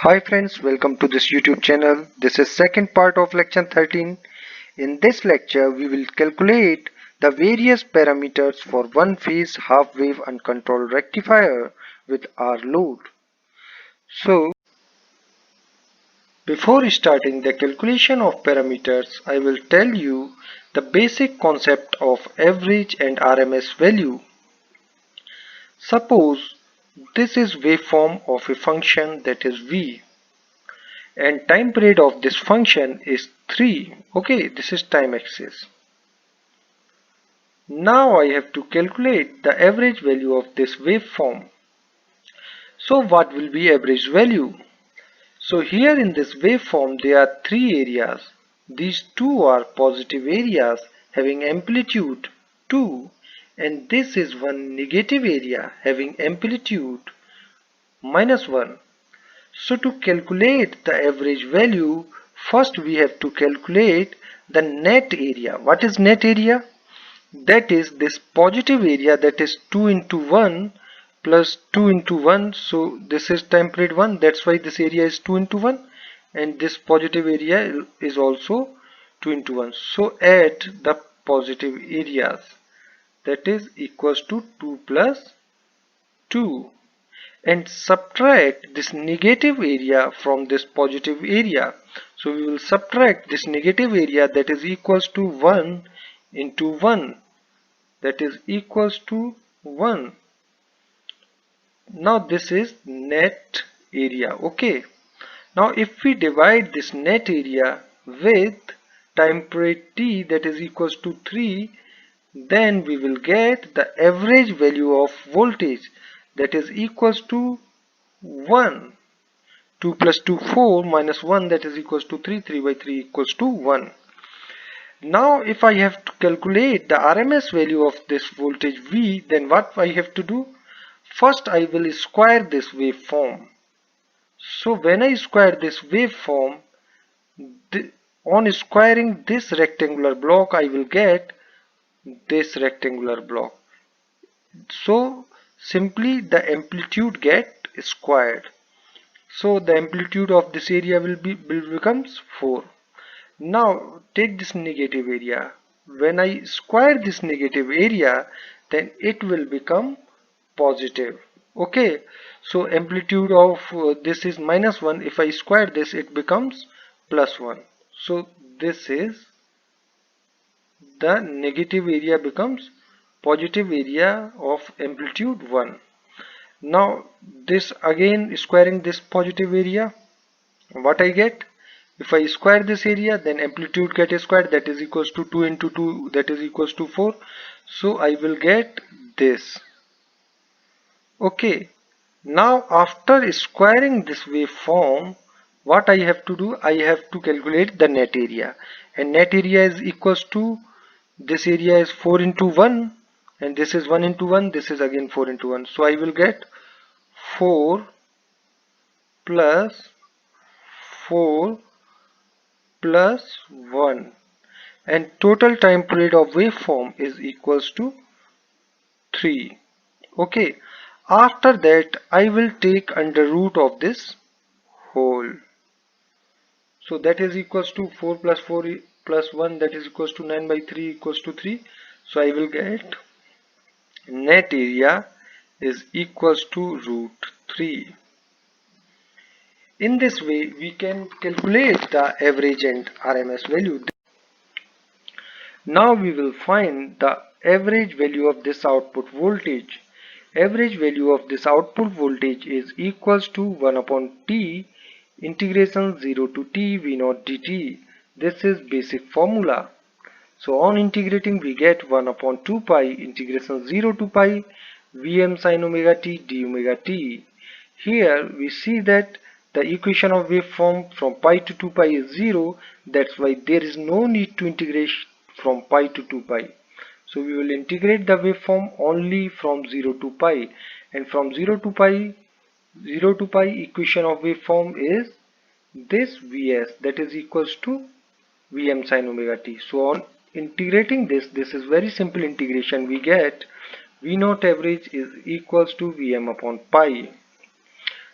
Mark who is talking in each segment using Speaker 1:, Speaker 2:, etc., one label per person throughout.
Speaker 1: Hi friends, welcome to this YouTube channel. This is second part of lecture 13. In this lecture, we will calculate the various parameters for one-phase half-wave uncontrolled rectifier with R load. So, before starting the calculation of parameters, I will tell you the basic concept of average and RMS value. Suppose this is waveform of a function that is V. And time period of this function is 3. Okay, this is time axis. Now I have to calculate the average value of this waveform. So what will be average value? So here in this waveform there are three areas. These two are positive areas having amplitude 2, and this is one negative area having amplitude -1. So to calculate the average value, first we have to calculate the net area. What is net area? That is this positive area, that is 2 into 1 plus 2 into 1. So this is time period 1. That's why this area is 2 into 1. And this positive area is also 2 into 1. So add the positive areas. That is equals to 2 plus 2. And subtract this negative area from this positive area. So we will subtract this negative area, that is equals to 1 into 1, that is equals to 1. Now this is net area. Okay, now if we divide this net area with time period t, that is equals to 3, then we will get the average value of voltage, that is equals to 1. 2 plus 2 4 minus 1, that is equals to 3. 3 by 3 equals to 1. Now if I have to calculate the RMS value of this voltage V, then what I have to do? First I will square this waveform. So when I square this waveform, on squaring this rectangular block, I will get this rectangular block. So simply the amplitude get squared. So the amplitude of this area will becomes 4. Now take this negative area. When I square this negative area, then it will become positive. Okay, so amplitude of this is -1. If I square this, it becomes +1. So this is the negative area becomes positive area of amplitude 1. Now this again squaring this positive area, what I get? If I square this area, then amplitude get squared, that is equals to 2 into 2, that is equals to 4. So I will get this. Okay, now after squaring this waveform, what I have to do? I have to calculate the net area, and net area is equals to, this area is 4 into 1, and this is 1 into 1, this is again 4 into 1. So I will get 4 plus 4 plus 1, and total time period of waveform is equals to 3. Okay, after that I will take under root of this whole. So that is equals to 4 plus 4 plus 1, that is equals to 9 by 3 equals to 3. So I will get net area is equals to root 3. In this way we can calculate the average and RMS value. Now we will find the average value of this output voltage. Average value of this output voltage is equals to 1 upon T integration 0 to T V0 dt. This is basic formula. So on integrating we get 1 upon 2 pi integration 0 to pi Vm sin omega t d omega t. Here we see that the equation of waveform from pi to 2 pi is 0. That's why there is no need to integrate from pi to 2 pi. So we will integrate the waveform only from 0 to pi, and from 0 to pi equation of waveform is this Vs, that is equals to Vm sin omega t. So on integrating this is very simple integration. We get V0 average is equals to Vm upon pi.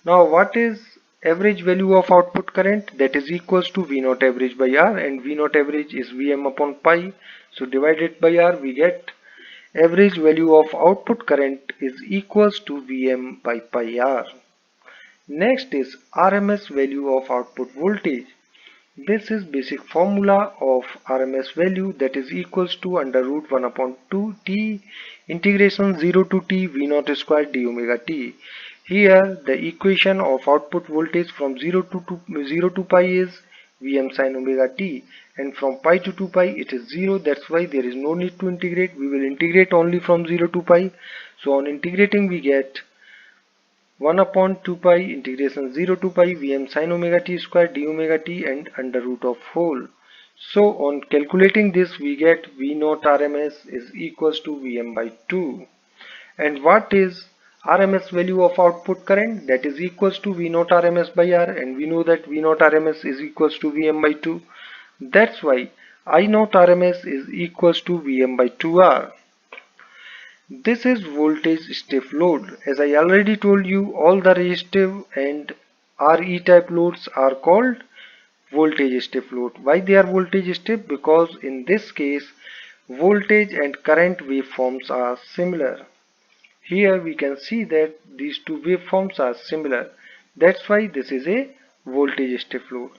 Speaker 1: Now what is average value of output current, that is equals to V naught average by R, and V naught average is Vm upon pi. So divided by R, we get average value of output current is equals to Vm by pi R. Next is RMS value of output voltage. This is basic formula of RMS value, that is equals to under root 1 upon 2 T integration 0 to T V naught square d omega T. Here the equation of output voltage from 0 to pi is Vm sin omega T, and from pi to 2 pi it is 0. That's why there is no need to integrate. We will integrate only from 0 to pi. So on integrating we get 1 upon 2 pi integration 0 to pi Vm sin omega T square d omega T and under root of whole. So on calculating this we get V naught RMS is equals to Vm by 2. And what is RMS value of output current? That is equals to V naught RMS by R, and we know that V naught RMS is equals to Vm by 2. That's why I naught RMS is equals to Vm by 2R. This is voltage step load. As I already told you, all the resistive and RE type loads are called voltage step load. Why they are voltage step? Because in this case voltage and current waveforms are similar. Here we can see that these two waveforms are similar. That's why this is a voltage step load.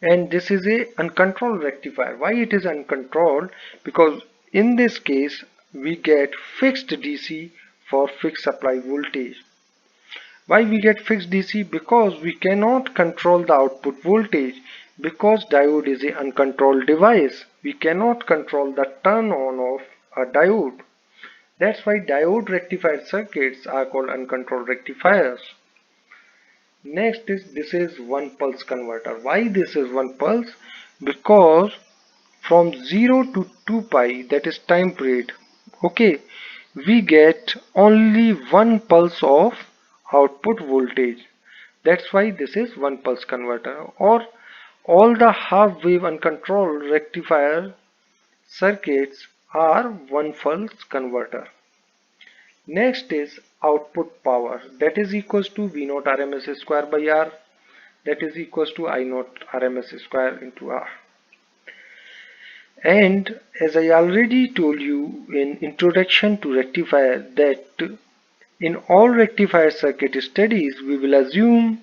Speaker 1: And this is a uncontrolled rectifier. Why it is uncontrolled? Because in this case we get fixed DC for fixed supply voltage. Why we get fixed DC? Because we cannot control the output voltage, because diode is an uncontrolled device. We cannot control the turn on of a diode. That's why diode rectifier circuits are called uncontrolled rectifiers. Next is this is one pulse converter. Why this is one pulse? Because from 0 to 2 pi, that is time period, okay, we get only one pulse of output voltage. That's why this is one pulse converter. Or all the half wave uncontrolled rectifier circuits are one pulse converter. Next is output power, that is equals to V naught RMS square by R, that is equals to I naught RMS square into R. And as I already told you in introduction to rectifier that in all rectifier circuit studies we will assume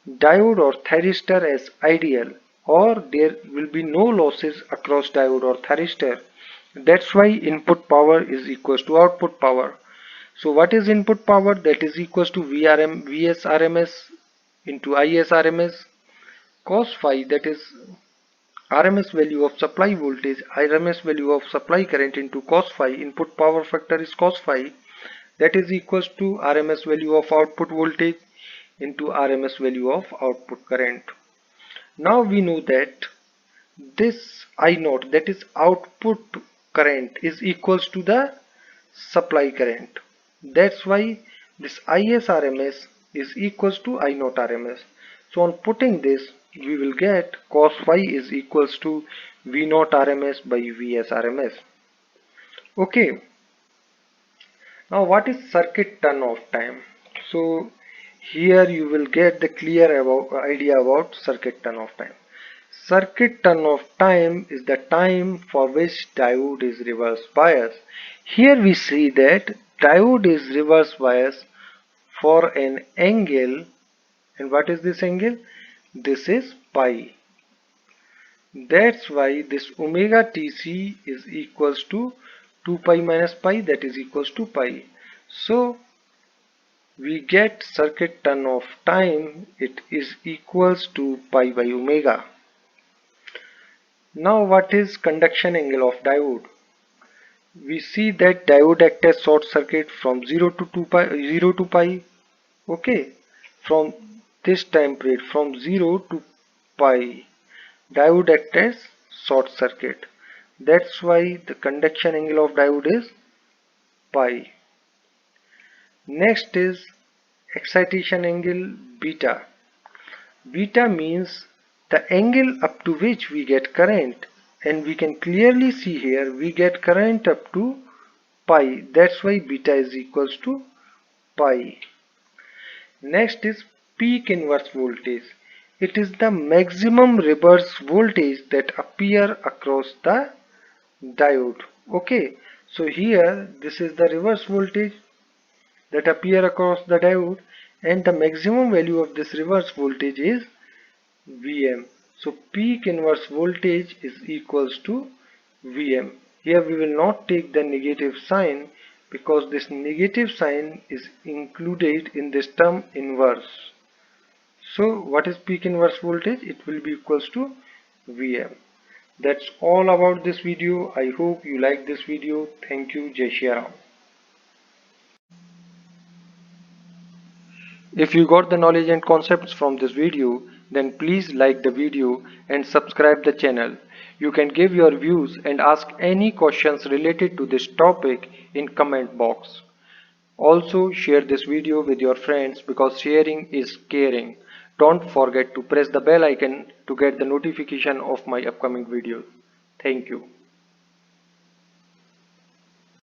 Speaker 1: diode or thyristor as ideal, or there will be no losses across diode or thyristor. That's why input power is equals to output power. So what is input power? That is equals to Vs RMS into Is RMS cos phi, that is RMS value of supply voltage, RMS value of supply current into cos phi. Input power factor is cos phi, that is equals to RMS value of output voltage into RMS value of output current. Now we know that this I naught, that is output current, is equals to the supply current. That's why this Is RMS is equals to I naught RMS. So on putting this we will get cos phi is equals to V naught RMS by Vs RMS. Okay. Now what is circuit turn off time? So here you will get the clear idea about circuit turn off time. Circuit turn off time is the time for which diode is reverse bias. Here we see that diode is reverse bias for an angle, and what is this angle? This is pi. That's why this omega tc is equals to 2 pi minus pi, that is equals to pi. So we get circuit turn off time, it is equals to pi by omega. Now what is conduction angle of diode? We see that diode acts as short circuit from 0 to pi. Okay, from this time period from 0 to pi, diode acts as short circuit. That's why the conduction angle of diode is pi. Next is excitation angle beta. Beta means the angle up to which we get current, and we can clearly see here we get current up to pi. That's why beta is equals to pi. Next is peak inverse voltage. It is the maximum reverse voltage that appear across the diode. Okay, so here this is the reverse voltage that appear across the diode, and the maximum value of this reverse voltage is Vm. So peak inverse voltage is equals to Vm. Here we will not take the negative sign because this negative sign is included in this term inverse. So what is peak inverse voltage? It will be equals to Vm. That's all about this video. I hope you like this video. Thank you. Jai Shri Ram. If you got the knowledge and concepts from this video, then please like the video and subscribe the channel. You can give your views and ask any questions related to this topic in comment box. Also share this video with your friends because sharing is caring. Don't forget to press the bell icon to get the notification of my upcoming videos. Thank you.